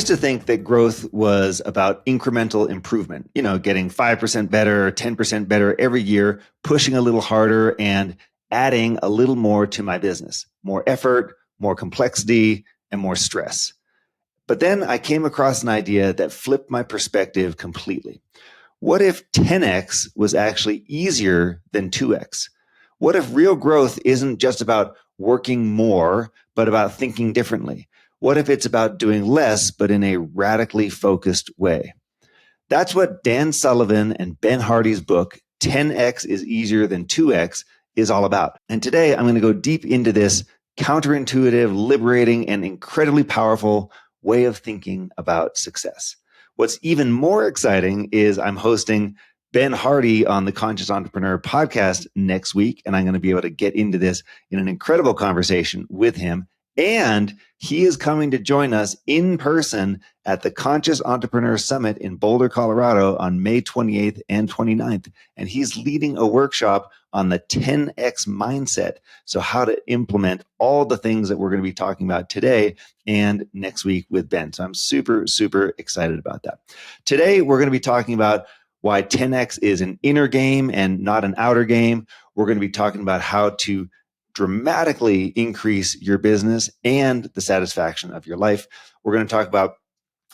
used to think that growth was about incremental improvement, getting 5% better, 10% better every year, pushing a little harder and adding a little more to my business, more effort, more complexity, and more stress. But then I came across an idea that flipped my perspective completely. What if 10x was actually easier than 2x? What if real growth isn't just about working more, but about thinking differently? What if it's about doing less, but in a radically focused way? That's what Dan Sullivan and Ben Hardy's book, 10x is easier than 2x, is all about. And today I'm going to go deep into this counterintuitive, liberating, and incredibly powerful way of thinking about success. What's even more exciting is I'm hosting Ben Hardy on the Conscious Entrepreneur podcast next week, and I'm going to be able to get into this in an incredible conversation with him. And he is coming to join us in person at the Conscious Entrepreneur Summit in Boulder, Colorado on May 28th and 29th. And he's leading a workshop on the 10X mindset. So how to implement all the things that we're going to be talking about today and next week with Ben. So I'm super, super excited about that. Today, we're going to be talking about why 10X is an inner game and not an outer game. We're going to be talking about how to dramatically increase your business and the satisfaction of your life. We're going to talk about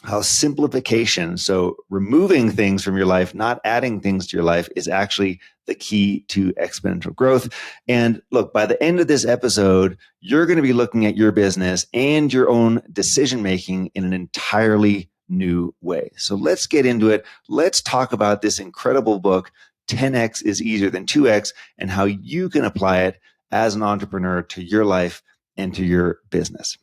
how simplification, so removing things from your life, not adding things to your life, is actually the key to exponential growth. And look, by the end of this episode, you're going to be looking at your business and your own decision-making in an entirely new way. So let's get into it. Let's talk about this incredible book, 10X is easier than 2X, and how you can apply it as an entrepreneur to your life and to your business.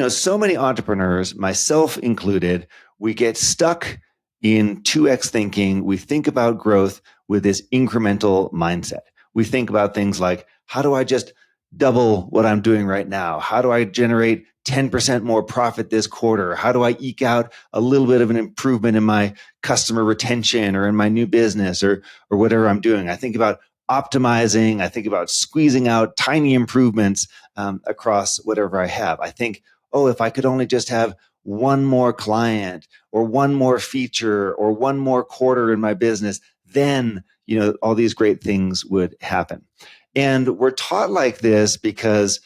So many entrepreneurs, myself included, we get stuck in 2X thinking. We think about growth with this incremental mindset. We think about things like, how do I just double what I'm doing right now? How do I generate 10% more profit this quarter? How do I eke out a little bit of an improvement in my customer retention or in my new business or whatever I'm doing? I think about optimizing. I think about squeezing out tiny improvements across whatever I have. I think, if I could only just have one more client or one more feature or one more quarter in my business, then, all these great things would happen. And we're taught like this because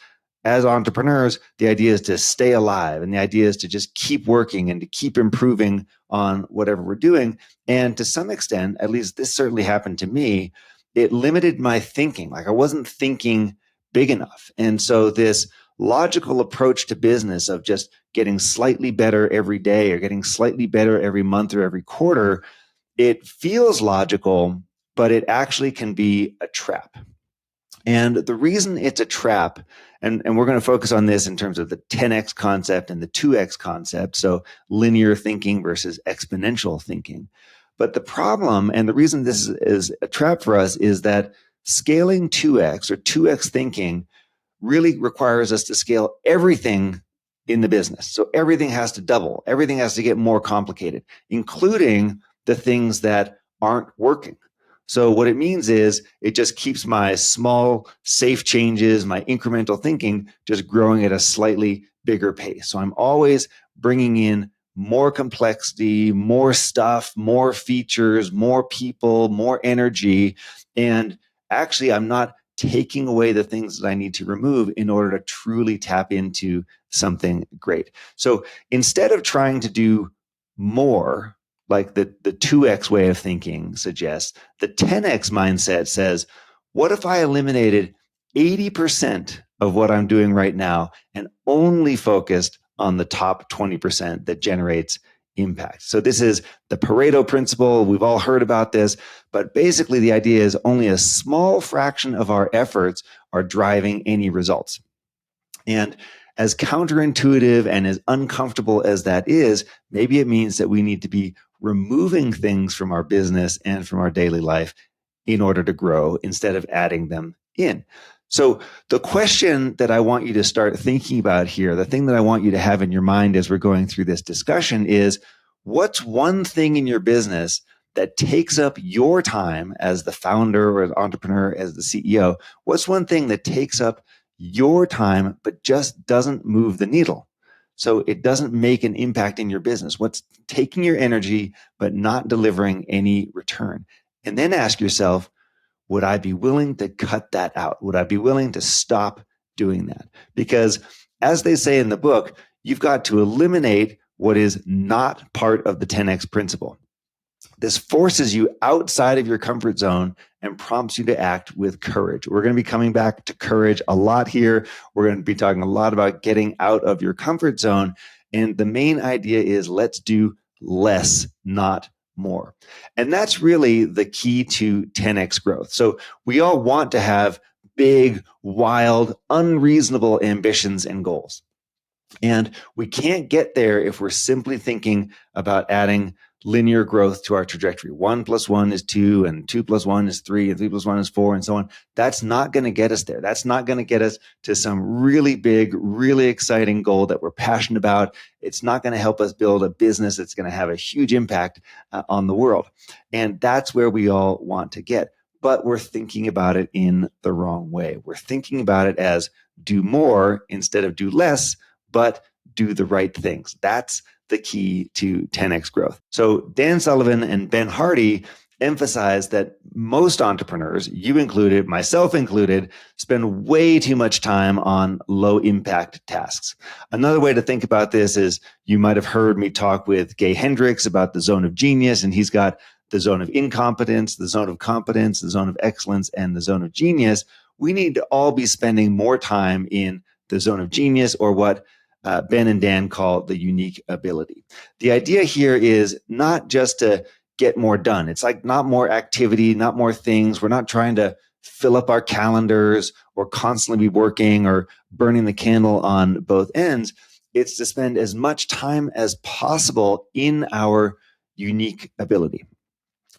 as entrepreneurs, the idea is to stay alive and the idea is to just keep working and to keep improving on whatever we're doing. And to some extent, at least this certainly happened to me, it limited my thinking. Like I wasn't thinking big enough. And so this logical approach to business of just getting slightly better every day or getting slightly better every month or every quarter, it feels logical, but it actually can be a trap. And the reason it's a trap, and we're going to focus on this in terms of the 10X concept and the 2X concept, so linear thinking versus exponential thinking. But the problem, and the reason this is a trap for us, is that scaling 2X or 2X thinking really requires us to scale everything in the business. So everything has to double. Everything has to get more complicated, including the things that aren't working. So what it means is it just keeps my small, safe changes, my incremental thinking, just growing at a slightly bigger pace. So I'm always bringing in more complexity, more stuff, more features, more people, more energy. And actually, I'm not taking away the things that I need to remove in order to truly tap into something great. So instead of trying to do more, like the 2X way of thinking suggests, the 10X mindset says, what if I eliminated 80% of what I'm doing right now and only focused on the top 20% that generates impact? So this is the Pareto principle. We've all heard about this, but basically the idea is only a small fraction of our efforts are driving any results. And as counterintuitive and as uncomfortable as that is, maybe it means that we need to be removing things from our business and from our daily life in order to grow instead of adding them in. So the question that I want you to start thinking about here, the thing that I want you to have in your mind as we're going through this discussion is, what's one thing in your business that takes up your time as the founder or as entrepreneur, as the CEO? What's one thing that takes up your time but just doesn't move the needle? So it doesn't make an impact in your business. What's taking your energy, but not delivering any return? And then ask yourself, would I be willing to cut that out? Would I be willing to stop doing that? Because as they say in the book, you've got to eliminate what is not part of the 10X principle. This forces you outside of your comfort zone and prompts you to act with courage. We're going to be coming back to courage a lot here. We're going to be talking a lot about getting out of your comfort zone. And the main idea is let's do less, not more. And that's really the key to 10X growth. So we all want to have big, wild, unreasonable ambitions and goals. And we can't get there if we're simply thinking about adding linear growth to our trajectory. 1 + 1 is 2, and 2 + 1 is 3, and 3 + 1 is 4, and so on. That's not going to get us there. That's not going to get us to some really big, really exciting goal that we're passionate about. It's not going to help us build a business that's going to have a huge impact on the world. And that's where we all want to get. But we're thinking about it in the wrong way. We're thinking about it as do more instead of do less, but do the right things. That's the key to 10X growth. So Dan Sullivan and Ben Hardy emphasize that most entrepreneurs, you included, myself included, spend way too much time on low impact tasks. Another way to think about this is you might have heard me talk with Gay Hendricks about the zone of genius, and he's got the zone of incompetence, the zone of competence, the zone of excellence, and the zone of genius. We need to all be spending more time in the zone of genius, or what Ben and Dan call the unique ability. The idea here is not just to get more done. It's like not more activity, not more things. We're not trying to fill up our calendars or constantly be working or burning the candle on both ends. It's to spend as much time as possible in our unique ability.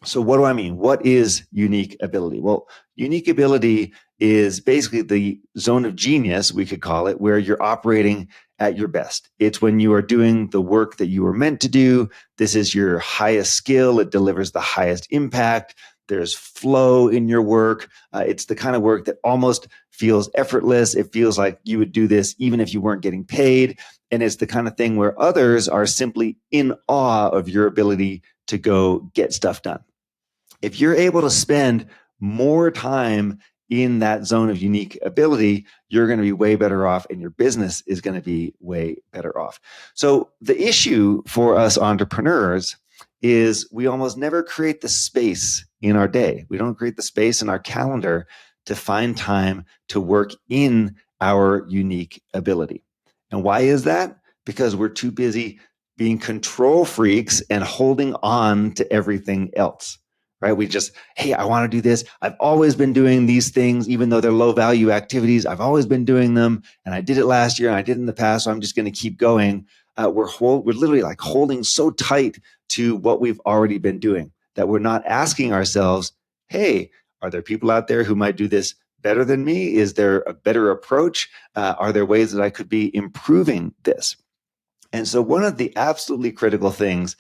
So what do I mean? What is unique ability? Well, unique ability is basically the zone of genius, we could call it, where you're operating at your best. It's when you are doing the work that you were meant to do. This is your highest skill. It delivers the highest impact. There's flow in your work. It's the kind of work that almost feels effortless. It feels like you would do this even if you weren't getting paid. And it's the kind of thing where others are simply in awe of your ability to go get stuff done. If you're able to spend more time in that zone of unique ability, you're going to be way better off and your business is going to be way better off. So the issue for us entrepreneurs is we almost never create the space in our day. We don't create the space in our calendar to find time to work in our unique ability. And why is that? Because we're too busy being control freaks and holding on to everything else. Right? We just, hey, I want to do this. I've always been doing these things, even though they're low value activities. I've always been doing them, and I did it last year, and I did it in the past, so I'm just going to keep going. We're literally like holding so tight to what we've already been doing that we're not asking ourselves, hey, are there people out there who might do this better than me? Is there a better approach? Are there ways that I could be improving this? And so one of the absolutely critical things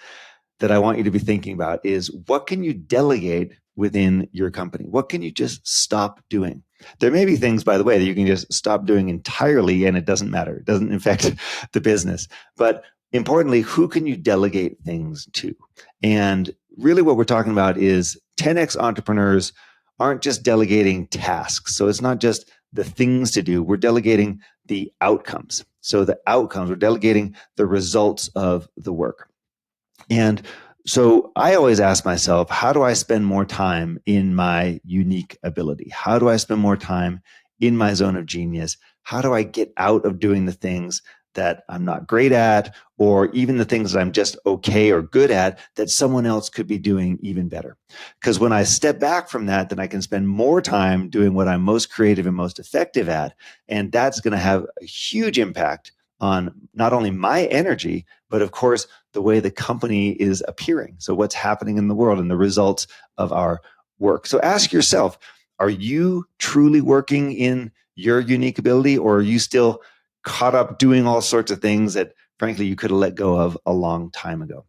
that I want you to be thinking about is what can you delegate within your company? What can you just stop doing? There may be things, by the way, that you can just stop doing entirely and it doesn't matter. It doesn't affect the business. But importantly, who can you delegate things to? And really what we're talking about is 10X entrepreneurs aren't just delegating tasks. So it's not just the things to do. We're delegating the outcomes. So the outcomes, we're delegating the results of the work. And so I always ask myself, how do I spend more time in my unique ability? How do I spend more time in my zone of genius? How do I get out of doing the things that I'm not great at, or even the things that I'm just okay or good at that someone else could be doing even better? Because when I step back from that, then I can spend more time doing what I'm most creative and most effective at. And that's going to have a huge impact on not only my energy, but of course, the way the company is appearing. So what's happening in the world and the results of our work. So ask yourself, are you truly working in your unique ability, or are you still caught up doing all sorts of things that frankly you could have let go of a long time ago?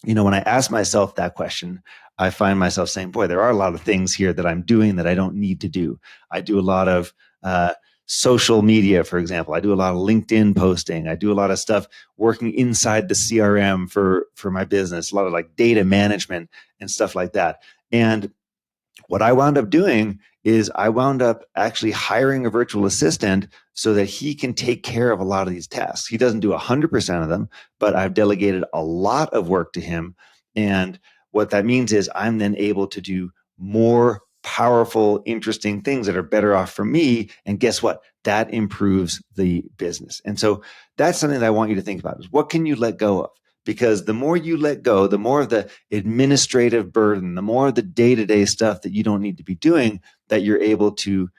You know, when I ask myself that question, I find myself saying, boy, there are a lot of things here that I'm doing that I don't need to do. I do a lot of social media, for example. I do a lot of LinkedIn posting. I do a lot of stuff working inside the CRM for my business, a lot of like data management and stuff like that. And what I wound up doing is I wound up actually hiring a virtual assistant so that he can take care of a lot of these tasks. He doesn't do 100% of them, but I've delegated a lot of work to him. And what that means is I'm then able to do more powerful, interesting things that are better off for me. And guess what? That improves the business. And so that's something that I want you to think about is what can you let go of? Because the more you let go, the more of the administrative burden, the more of the day-to-day stuff that you don't need to be doing that you're able to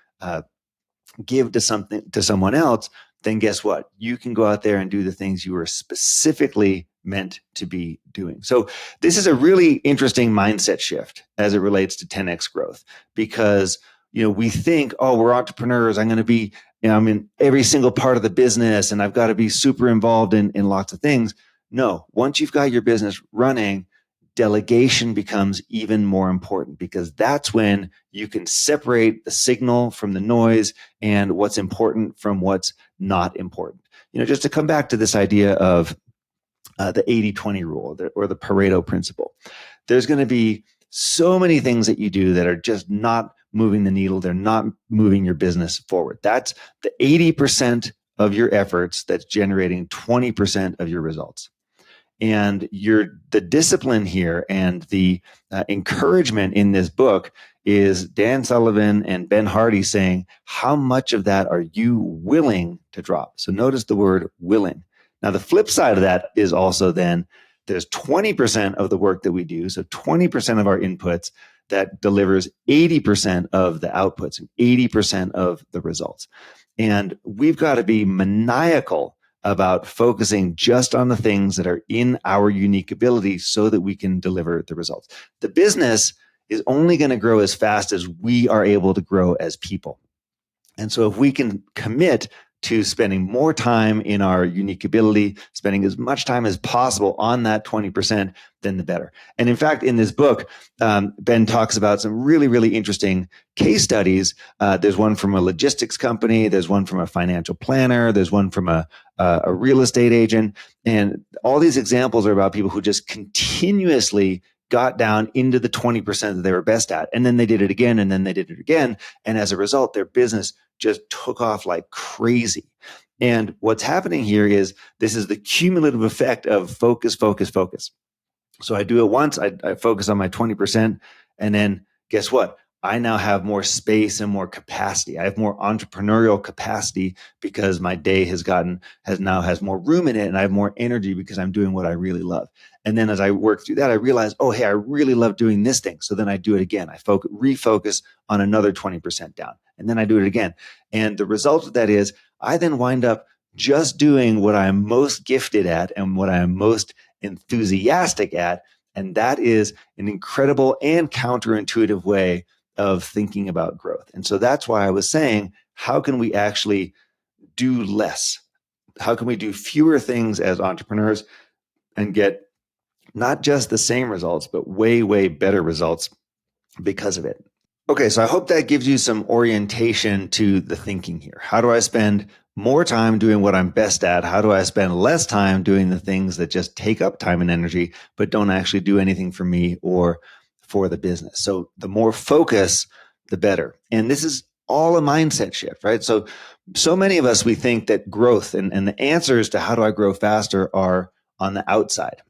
give to someone else, then guess what? You can go out there and do the things you were specifically meant to be doing. So this is a really interesting mindset shift as it relates to 10x growth, because we think, oh, we're entrepreneurs. I'm going to be, I'm in every single part of the business, and I've got to be super involved in lots of things. No, once you've got your business running, delegation becomes even more important, because that's when you can separate the signal from the noise and what's important from what's not important. Just to come back to this idea of the 80-20 rule or the Pareto principle, there's going to be so many things that you do that are just not moving the needle. They're not moving your business forward. That's the 80% of your efforts that's generating 20% of your results. And the discipline here and the encouragement in this book is Dan Sullivan and Ben Hardy saying, how much of that are you willing to drop? So notice the word willing. Now, the flip side of that is also then there's 20% of the work that we do. So 20% of our inputs that delivers 80% of the outputs and 80% of the results. And we've got to be maniacal about focusing just on the things that are in our unique ability so that we can deliver the results. The business is only going to grow as fast as we are able to grow as people. And so if we can commit to spending more time in our unique ability, spending as much time as possible on that 20%, then the better. And in fact, in this book, Ben talks about some really, really interesting case studies. There's one from a logistics company. There's one from a financial planner. There's one from a real estate agent. And all these examples are about people who just continuously got down into the 20% that they were best at. And then they did it again, and then they did it again. And as a result, their business just took off like crazy. And what's happening here is this is the cumulative effect of focus, focus, focus. So I do it once, I focus on my 20%, and then guess what? I now have more space and more capacity. I have more entrepreneurial capacity because my day has more room in it, and I have more energy because I'm doing what I really love. And then as I work through that, I realize, oh, hey, I really love doing this thing. So then I do it again. I refocus on another 20% down, and then I do it again. And the result of that is I then wind up just doing what I'm most gifted at and what I'm most enthusiastic at. And that is an incredible and counterintuitive way of thinking about growth. And so that's why I was saying, how can we actually do less? How can we do fewer things as entrepreneurs and get not just the same results, but way, way better results because of it? Okay, so I hope that gives you some orientation to the thinking here. How do I spend more time doing what I'm best at? How do I spend less time doing the things that just take up time and energy, but don't actually do anything for me or for the business? So the more focus, the better. And this is all a mindset shift, right? So many of us, we think that growth and the answers to how do I grow faster are on the outside.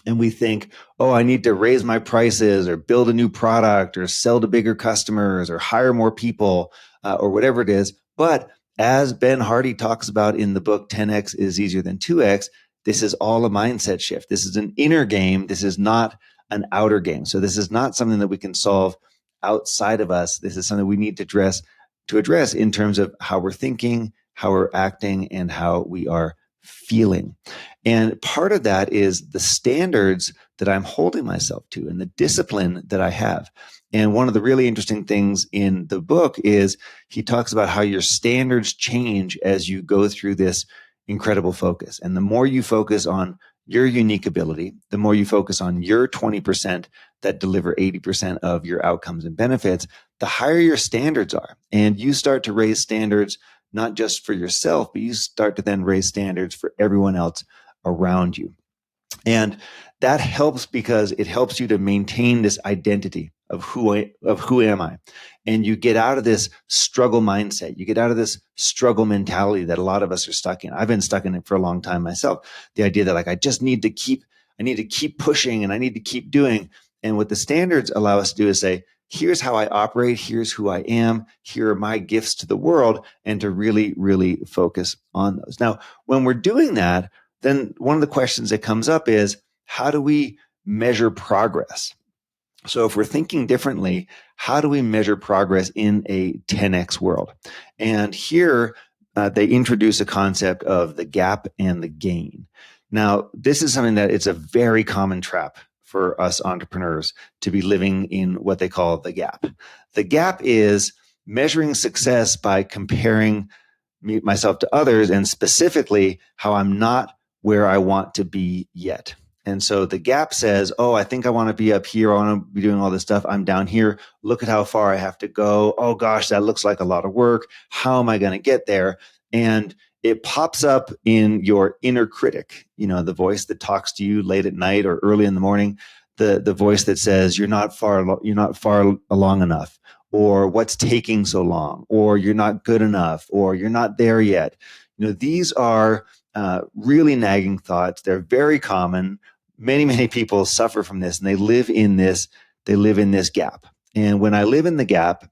And we think, oh, I need to raise my prices or build a new product or sell to bigger customers or hire more people or whatever it is. But as Ben Hardy talks about in the book, 10X is easier than 2X, this is all a mindset shift. This is an inner game. This is not an outer game. So this is not something that we can solve outside of us. This is something we need to address in terms of how we're thinking, how we're acting, and how we are feeling. And part of that is the standards that I'm holding myself to and the discipline that I have. And one of the really interesting things in the book is he talks about how your standards change as you go through this incredible focus. And the more you focus on your unique ability, the more you focus on your 20% that deliver 80% of your outcomes and benefits, the higher your standards are. And you start to raise standards not just for yourself, but you start to then raise standards for everyone else around you. And that helps because it helps you to maintain this identity of who am I. And you get out of this struggle mindset. You get out of this struggle mentality that a lot of us are stuck in. I've been stuck in it for a long time myself. The idea that like I need to keep pushing and I need to keep doing. And what the standards allow us to do is say, here's how I operate, here's who I am, here are my gifts to the world, and to really, really focus on those. Now, when we're doing that, then one of the questions that comes up is, how do we measure progress? So if we're thinking differently, how do we measure progress in a 10x world? And here they introduce a concept of the gap and the gain. Now, this is something that it's a very common trap for us entrepreneurs to be living in what they call the gap. The gap is measuring success by comparing myself to others, and specifically how I'm not where I want to be yet. And so the gap says, oh, I think I want to be up here. I want to be doing all this stuff. I'm down here. Look at how far I have to go. Oh gosh, that looks like a lot of work. How am I going to get there? And it pops up in your inner critic, the voice that talks to you late at night or early in the morning, the voice that says, you're not far along enough, or what's taking so long, or you're not good enough, or you're not there yet. These are really nagging thoughts. They're very common. Many people suffer from this, and they live in this gap. And when I live in the gap,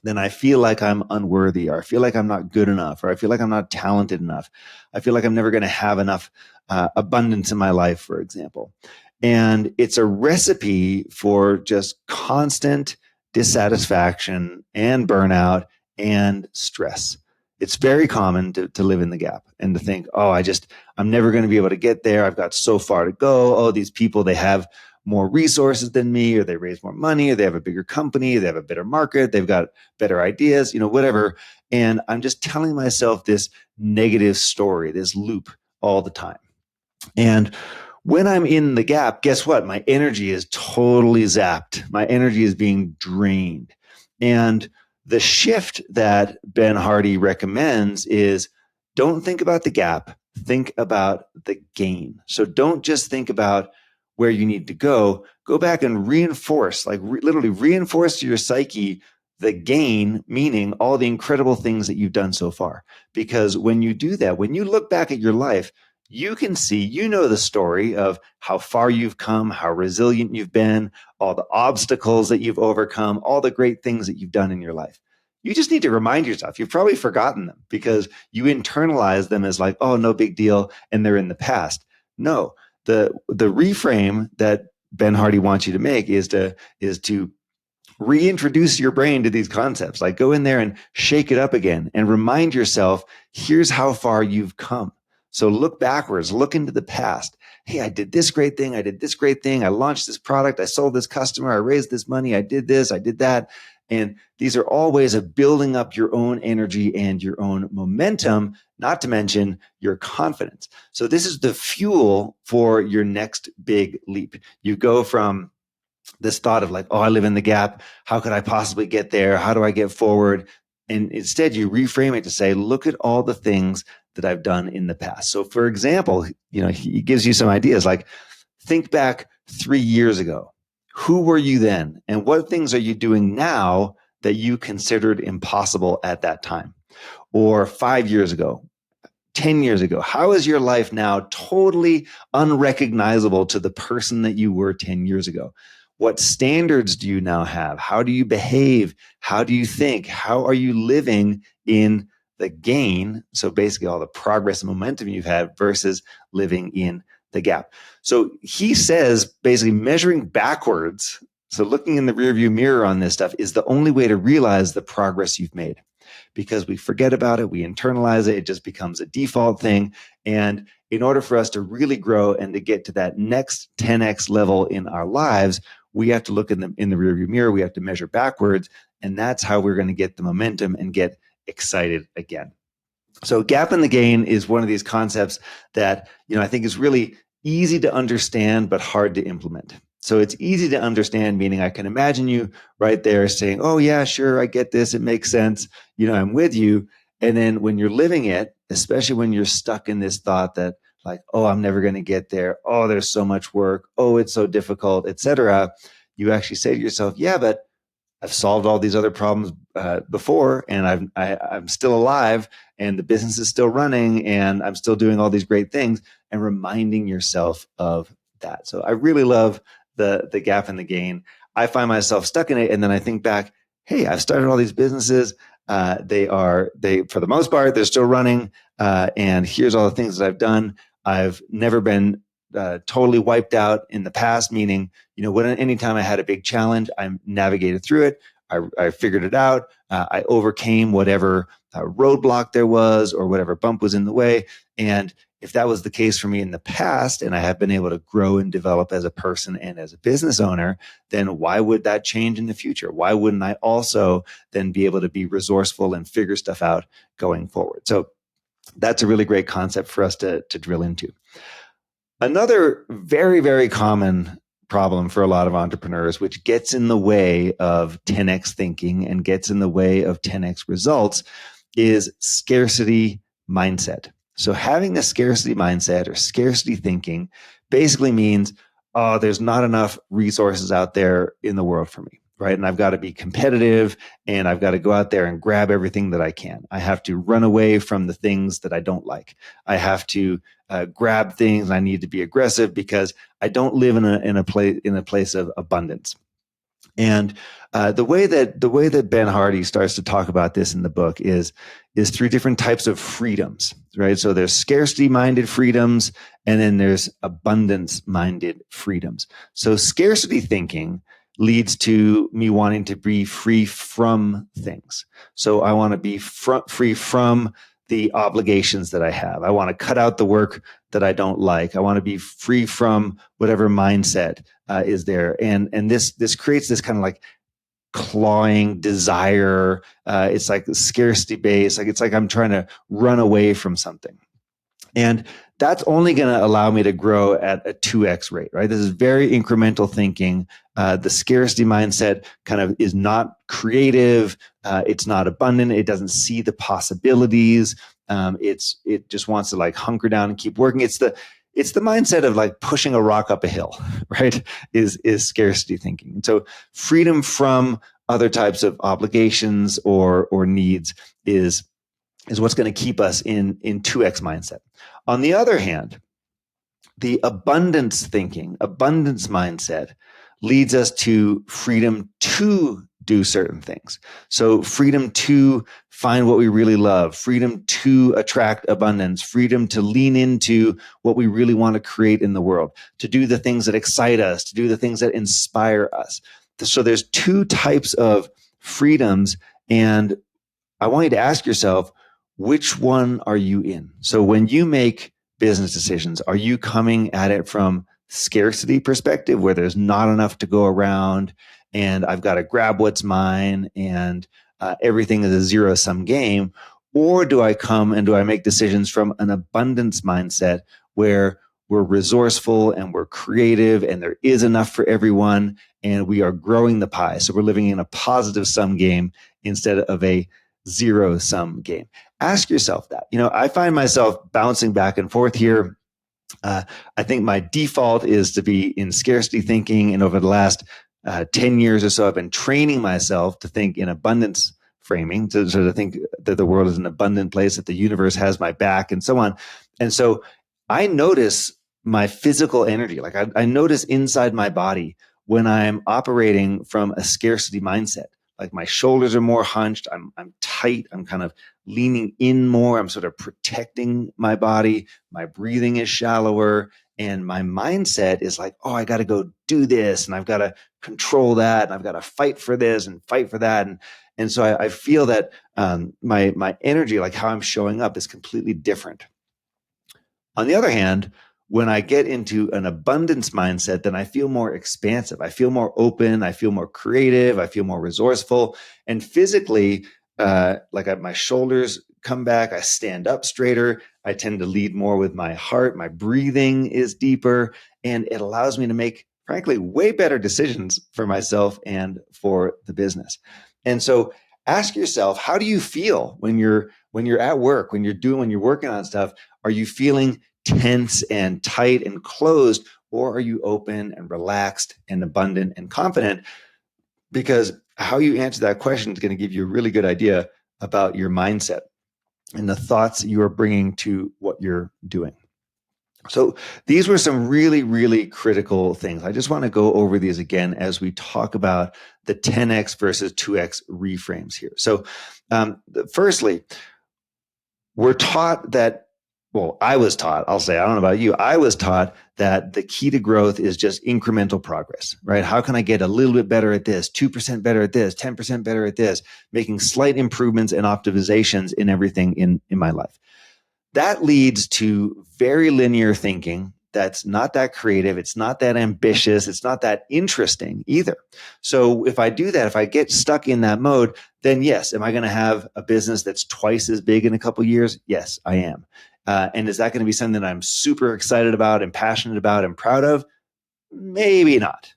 then I feel like I'm unworthy, or I feel like I'm not good enough, or I feel like I'm not talented enough. I feel like I'm never going to have enough abundance in my life, for example. And it's a recipe for just constant dissatisfaction and burnout and stress. It's very common to live in the gap and to think, oh, I'm never going to be able to get there. I've got so far to go. Oh, these people, they have more resources than me, or they raise more money, or they have a bigger company, they have a better market, they've got better ideas, whatever. And I'm just telling myself this negative story, this loop all the time. And when I'm in the gap, guess what? My energy is totally zapped. My energy is being drained. And the shift that Ben Hardy recommends is, don't think about the gap, think about the gain. So don't just think about where you need to go back and reinforce, literally reinforce to your psyche the gain, meaning all the incredible things that you've done so far. Because when you do that, when you look back at your life, you can see, the story of how far you've come, how resilient you've been, all the obstacles that you've overcome, all the great things that you've done in your life. You just need to remind yourself. You've probably forgotten them because you internalize them as like, oh, no big deal, and they're in the past. No, the reframe that Ben Hardy wants you to make is to reintroduce your brain to these concepts. Like, go in there and shake it up again and remind yourself, here's how far you've come. So look backwards, look into the past. Hey, I did this great thing. I did this great thing. I launched this product. I sold this customer. I raised this money. I did this. I did that. And these are all ways of building up your own energy and your own momentum, not to mention your confidence. So this is the fuel for your next big leap. You go from this thought of like, oh, I live in the gap. How could I possibly get there? How do I get forward? And instead you reframe it to say, look at all the things that I've done in the past. So for example, he gives you some ideas like, think back 3 years ago. Who were you then? And what things are you doing now that you considered impossible at that time? Or 5 years ago, 10 years ago, how is your life now totally unrecognizable to the person that you were 10 years ago? What standards do you now have? How do you behave? How do you think? How are you living in the gain? So basically all the progress and momentum you've had versus living in the gap. So he says basically measuring backwards, so looking in the rearview mirror on this stuff, is the only way to realize the progress you've made. Because we forget about it, we internalize it, it just becomes a default thing. And in order for us to really grow and to get to that next 10x level in our lives, we have to look in the rearview mirror, we have to measure backwards, and that's how we're going to get the momentum and get excited again. So gap and the gain is one of these concepts that, I think is really easy to understand, but hard to implement. So it's easy to understand, meaning I can imagine you right there saying, oh yeah, sure, I get this. It makes sense. I'm with you. And then when you're living it, especially when you're stuck in this thought that like, oh, I'm never going to get there. Oh, there's so much work. Oh, it's so difficult, etc. You actually say to yourself, yeah, but I've solved all these other problems before, and I'm still alive, and the business is still running, and I'm still doing all these great things, and reminding yourself of that. So I really love the gap and the gain. I find myself stuck in it, and then I think back, hey, I've started all these businesses. They for the most part they're still running, and here's all the things that I've done. I've never been totally wiped out in the past, meaning, anytime I had a big challenge, I navigated through it. I figured it out. I overcame whatever roadblock there was or whatever bump was in the way. And if that was the case for me in the past, and I have been able to grow and develop as a person and as a business owner, then why would that change in the future? Why wouldn't I also then be able to be resourceful and figure stuff out going forward? So that's a really great concept for us to drill into. Another very, very common problem for a lot of entrepreneurs, which gets in the way of 10x thinking and gets in the way of 10x results, is scarcity mindset. So having a scarcity mindset or scarcity thinking basically means, oh, there's not enough resources out there in the world for me, right? And I've got to be competitive, and I've got to go out there and grab everything that I can. I have to run away from the things that I don't like. I have to grab things. I need to be aggressive because I don't live in a place of abundance. And the way that Ben Hardy starts to talk about this in the book is through different types of freedoms, right? So there's scarcity-minded freedoms, and then there's abundance-minded freedoms. So scarcity thinking leads to me wanting to be free from things. So I want to be free from the obligations that I have. I want to cut out the work that I don't like. I want to be free from whatever mindset is there. And this creates this kind of like clawing desire. It's like scarcity based. It's like I'm trying to run away from something. And that's only going to allow me to grow at a 2x rate, right? This is very incremental thinking. The scarcity mindset kind of is not creative. It's not abundant. It doesn't see the possibilities. It just wants to like hunker down and keep working. It's the mindset of like pushing a rock up a hill, right? Is scarcity thinking. And so freedom from other types of obligations or needs is what's going to keep us in 2x mindset. On the other hand, the abundance mindset leads us to freedom to do certain things. So freedom to find what we really love, freedom to attract abundance, freedom to lean into what we really want to create in the world, to do the things that excite us, to do the things that inspire us. So there's two types of freedoms, and I want you to ask yourself, which one are you in? So when you make business decisions, are you coming at it from scarcity perspective where there's not enough to go around and I've got to grab what's mine and everything is a zero sum game? Or do I make decisions from an abundance mindset where we're resourceful and we're creative and there is enough for everyone and we are growing the pie? So we're living in a positive sum game instead of a zero sum game. Ask yourself that. I find myself bouncing back and forth here. I think my default is to be in scarcity thinking. And over the last 10 years or so, I've been training myself to think in abundance framing, to sort of think that the world is an abundant place, that the universe has my back, and so on. And so I notice my physical energy. Like I notice inside my body when I'm operating from a scarcity mindset. Like my shoulders are more hunched. I'm tight. I'm kind of leaning in more. I'm sort of protecting my body. My breathing is shallower. And my mindset is like, oh, I got to go do this. And I've got to control that. And I've got to fight for this and fight for that. And so I feel that my energy, like how I'm showing up, is completely different. On the other hand, when I get into an abundance mindset, then I feel more expansive. I feel more open. I feel more creative. I feel more resourceful. And physically, my shoulders come back. I stand up straighter. I tend to lead more with my heart. My breathing is deeper. And it allows me to make, frankly, way better decisions for myself and for the business. And so ask yourself, how do you feel when you're at work, when you're working on stuff? Are you feeling tense and tight and closed, or are you open and relaxed and abundant and confident? Because how you answer that question is going to give you a really good idea about your mindset and the thoughts you are bringing to what you're doing. So these were some really, really critical things. I just want to go over these again as we talk about the 10x versus 2x reframes here. So, firstly, we're taught that, well, I was taught, I'll say, I don't know about you, I was taught that the key to growth is just incremental progress, right? How can I get a little bit better at this, 2% better at this, 10% better at this, making slight improvements and optimizations in everything in my life? That leads to very linear thinking that's not that creative. It's not that ambitious. It's not that interesting either. So if I do that, if I get stuck in that mode, then yes, am I going to have a business that's twice as big in a couple of years? Yes, I am. And is that going to be something that I'm super excited about and passionate about and proud of? Maybe not.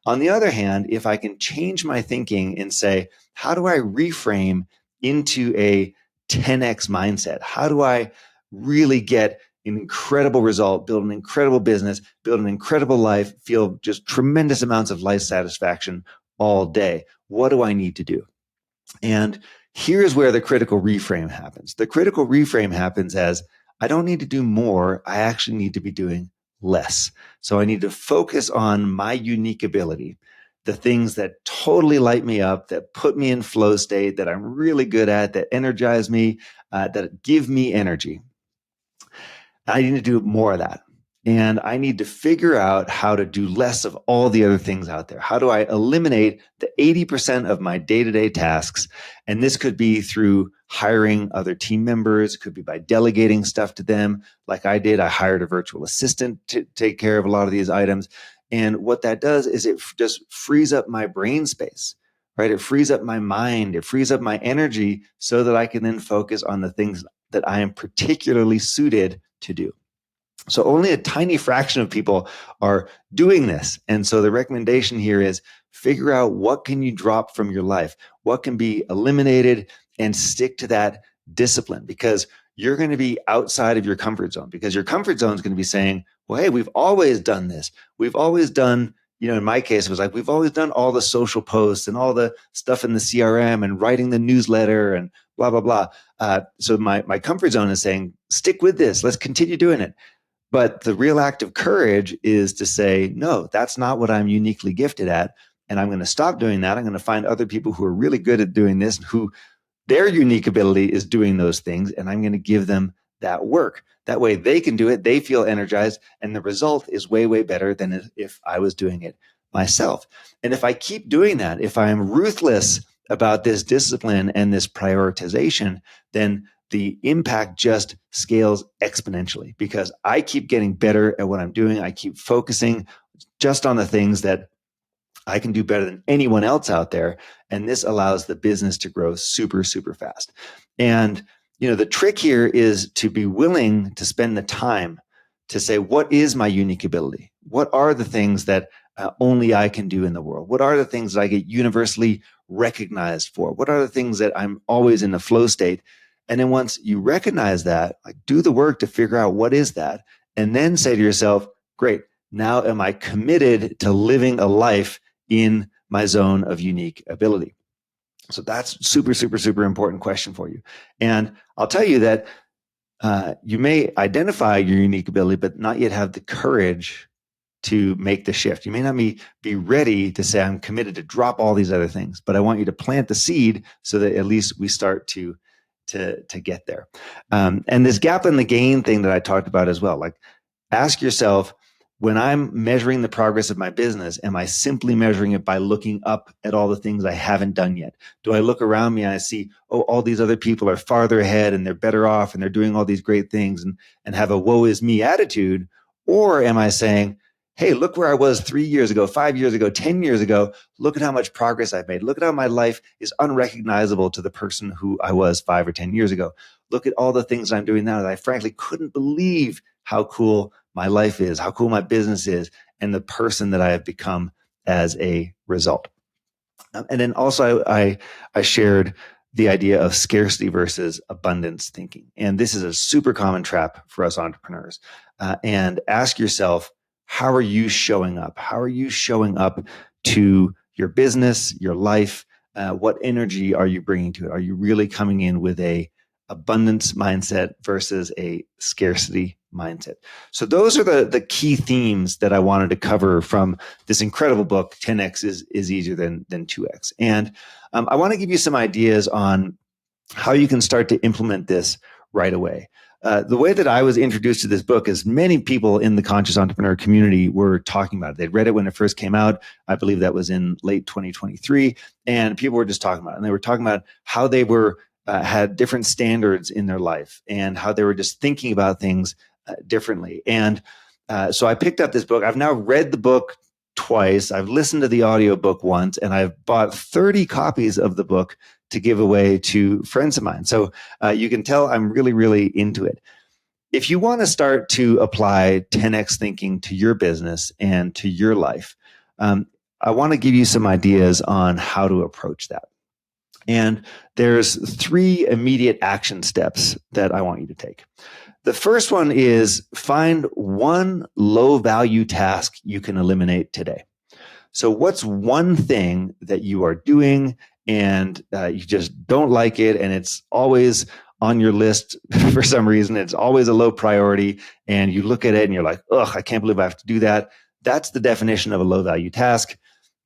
On the other hand, if I can change my thinking and say, how do I reframe into a 10x mindset? How do I really get an incredible result, build an incredible business, build an incredible life, feel just tremendous amounts of life satisfaction all day? What do I need to do? And here's where the critical reframe happens. The critical reframe happens as I don't need to do more. I actually need to be doing less. So I need to focus on my unique ability, the things that totally light me up, that put me in flow state, that I'm really good at, that energize me, that give me energy. I need to do more of that. And I need to figure out how to do less of all the other things out there. How do I eliminate the 80% of my day-to-day tasks? And this could be through hiring other team members. It could be by delegating stuff to them. Like I did, I hired a virtual assistant to take care of a lot of these items. And what that does is it just frees up my brain space, right? It frees up my mind. It frees up my energy so that I can then focus on the things that I am particularly suited to do. So only a tiny fraction of people are doing this. And so the recommendation here is figure out what can you drop from your life, what can be eliminated, and stick to that discipline, because you're going to be outside of your comfort zone, because your comfort zone is going to be saying, well, hey, we've always done this. We've always done, in my case, it was like, we've always done all the social posts and all the stuff in the CRM and writing the newsletter and blah, blah, blah. So my comfort zone is saying, stick with this. Let's continue doing it. But the real act of courage is to say, no, that's not what I'm uniquely gifted at. And I'm going to stop doing that. I'm going to find other people who are really good at doing this, who their unique ability is doing those things. And I'm going to give them that work. That way they can do it. They feel energized. And the result is way, way better than if I was doing it myself. And if I keep doing that, if I'm ruthless about this discipline and this prioritization, then the impact just scales exponentially, because I keep getting better at what I'm doing. I keep focusing just on the things that I can do better than anyone else out there. And this allows the business to grow super, super fast. And, the trick here is to be willing to spend the time to say, what is my unique ability? What are the things that only I can do in the world? What are the things that I get universally recognized for? What are the things that I'm always in the flow state? And then once you recognize that, like, do the work to figure out what is that, and then say to yourself, great, now am I committed to living a life in my zone of unique ability? So that's super, super, super important question for you. And I'll tell you that you may identify your unique ability, but not yet have the courage to make the shift. You may not be ready to say, I'm committed to drop all these other things, but I want you to plant the seed so that at least we start to get there. And this gap in the gain thing that I talked about as well, like, ask yourself, when I'm measuring the progress of my business, am I simply measuring it by looking up at all the things I haven't done yet? Do I look around me and I see, oh, all these other people are farther ahead and they're better off and they're doing all these great things, and have a woe is me attitude? Or am I saying, hey, look where I was 3 years ago, 5 years ago, 10 years ago. Look at how much progress I've made. Look at how my life is unrecognizable to the person who I was 5 or 10 years ago. Look at all the things I'm doing now that I frankly couldn't believe how cool my life is, how cool my business is, and the person that I have become as a result. And then also I shared the idea of scarcity versus abundance thinking. And this is a super common trap for us entrepreneurs. And ask yourself, how are you showing up? How are you showing up to your business, your life? What energy are you bringing to it? Are you really coming in with a abundance mindset versus a scarcity mindset? So those are the key themes that I wanted to cover from this incredible book, 10X is easier than 2X. And I want to give you some ideas on how you can start to implement this right away. The way that I was introduced to this book is many people in the conscious entrepreneur community were talking about it. They'd read it when it first came out. I believe that was in late 2023. And people were just talking about it. And they were talking about how they were had different standards in their life and how they were just thinking about things differently. And so I picked up this book. I've now read the book twice. I've listened to the audiobook once, and I've bought 30 copies of the book to give away to friends of mine. So you can tell I'm really, really into it. If you want to start to apply 10X thinking to your business and to your life, I want to give you some ideas on how to approach that. And there's 3 immediate action steps that I want you to take. The first one is find one low value task you can eliminate today. So what's one thing that you are doing and you just don't like it, and it's always on your list for some reason, it's always a low priority, and you look at it and you're like, ugh, I can't believe I have to do that. That's the definition of a low value task.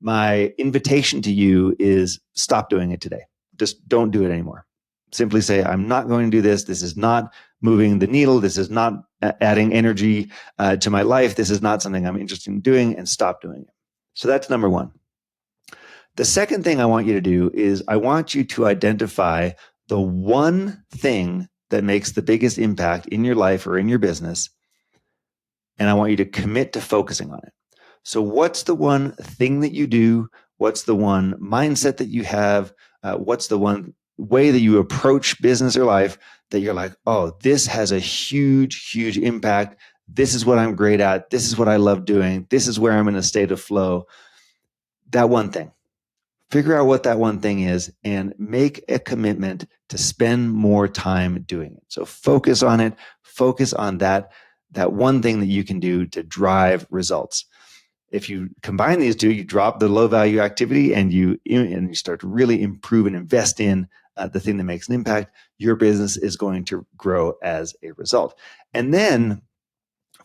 My invitation to you is stop doing it today. Just don't do it anymore. Simply say, I'm not going to do this. This is not moving the needle. This is not adding energy to my life. This is not something I'm interested in doing, and stop doing it. So that's number one. The second thing I want you to do is I want you to identify the one thing that makes the biggest impact in your life or in your business, and I want you to commit to focusing on it. So what's the one thing that you do? What's the one mindset that you have? What's the one way that you approach business or life that you're like, oh, this has a huge, huge impact. This is what I'm great at. This is what I love doing. This is where I'm in a state of flow. That one thing. Figure out what that one thing is and make a commitment to spend more time doing it. So focus on it. Focus on that one thing that you can do to drive results. If you combine these two, you drop the low value activity and you start to really improve and invest in the thing that makes an impact. Your business is going to grow as a result. And then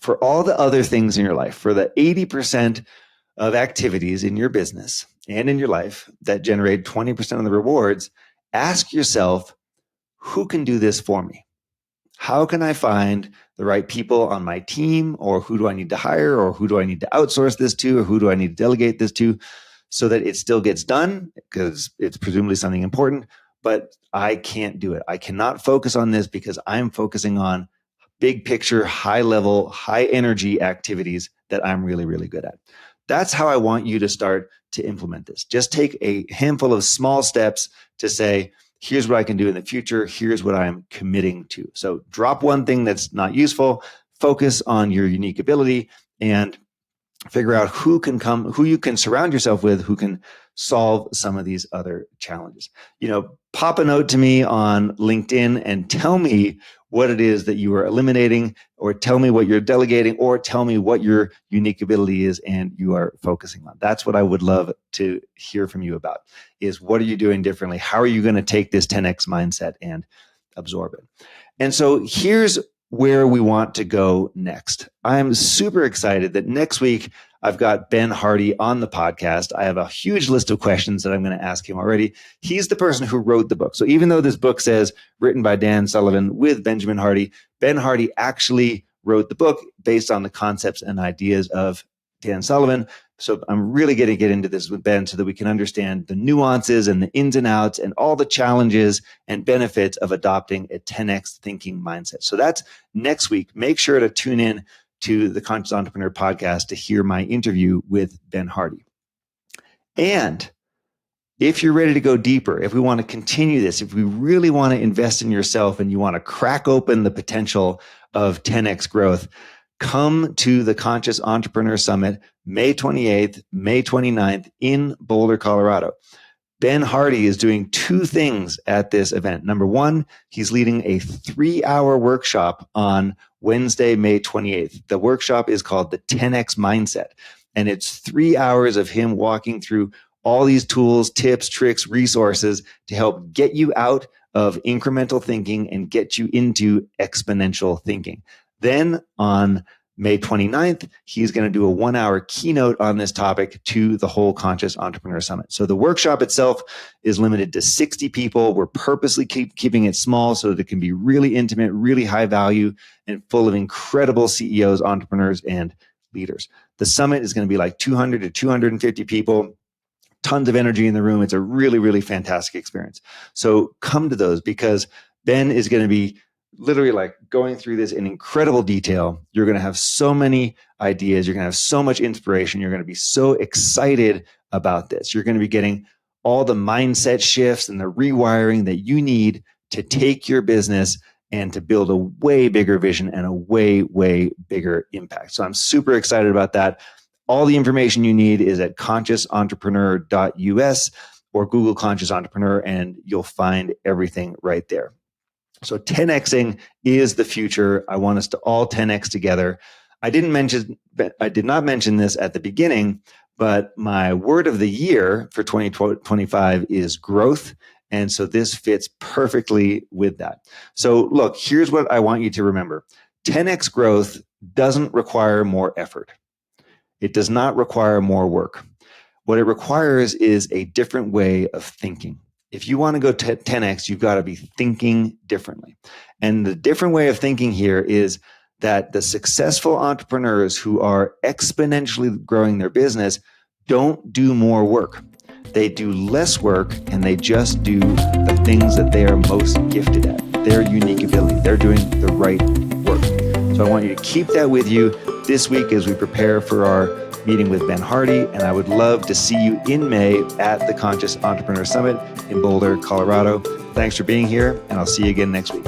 for all the other things in your life, for the 80% of activities in your business and in your life that generate 20% of the rewards, ask yourself, who can do this for me? How can I find the right people on my team, or who do I need to hire, or who do I need to outsource this to, or who do I need to delegate this to, so that it still gets done because it's presumably something important, but I can't do it. I cannot focus on this because I'm focusing on big picture, high level, high energy activities that I'm really, really good at. That's how I want you to start to implement this. Just take a handful of small steps to say, here's what I can do in the future. Here's what I'm committing to. So drop one thing that's not useful, focus on your unique ability, and figure out who you can surround yourself with, who can solve some of these other challenges. Pop a note to me on LinkedIn and tell me what it is that you are eliminating, or tell me what you're delegating, or tell me what your unique ability is and you are focusing on. That's what I would love to hear from you about, is what are you doing differently? How are you going to take this 10X mindset and absorb it? And so here's where we want to go next. I'm super excited that next week I've got Ben Hardy on the podcast. I have a huge list of questions that I'm going to ask him already. He's the person who wrote the book. So even though this book says written by Dan Sullivan with Benjamin Hardy, Ben Hardy actually wrote the book based on the concepts and ideas of Dan Sullivan. So I'm really going to get into this with Ben so that we can understand the nuances and the ins and outs and all the challenges and benefits of adopting a 10X thinking mindset. So that's next week. Make sure to tune in to the Conscious Entrepreneur podcast to hear my interview with Ben Hardy. And if you're ready to go deeper, if we want to continue this, if we really want to invest in yourself and you want to crack open the potential of 10X growth, come to the Conscious Entrepreneur Summit, May 28th, May 29th in Boulder, Colorado. Ben Hardy is doing two things at this event. Number one, he's leading a 3-hour workshop on Wednesday, May 28th. The workshop is called the 10X Mindset, and it's 3 hours of him walking through all these tools, tips, tricks, resources to help get you out of incremental thinking and get you into exponential thinking. Then on May 29th, he's going to do a 1-hour keynote on this topic to the whole Conscious Entrepreneur Summit. So the workshop itself is limited to 60 people. We're purposely keeping it small so that it can be really intimate, really high value, and full of incredible CEOs, entrepreneurs, and leaders. The summit is going to be like 200 to 250 people. Tons of energy in the room. It's a really, really fantastic experience. So come to those, because Ben is going to be literally like going through this in incredible detail. You're going to have so many ideas. You're going to have so much inspiration. You're going to be so excited about this. You're going to be getting all the mindset shifts and the rewiring that you need to take your business and to build a way bigger vision and a way, way bigger impact. So I'm super excited about that. All the information you need is at consciousentrepreneur.us or Google Conscious Entrepreneur, and you'll find everything right there. So 10Xing is the future. I want us to all 10X together. I did not mention this at the beginning, but my word of the year for 2025 is growth. And so this fits perfectly with that. So look, here's what I want you to remember. 10X growth doesn't require more effort. It does not require more work. What it requires is a different way of thinking. If you want to go 10X, you've got to be thinking differently. And the different way of thinking here is that the successful entrepreneurs who are exponentially growing their business don't do more work. They do less work, and they just do the things that they are most gifted at, their unique ability. They're doing the right work. So I want you to keep that with you this week as we prepare for our meeting with Ben Hardy, and I would love to see you in May at the Conscious Entrepreneur Summit in Boulder, Colorado. Thanks for being here, and I'll see you again next week.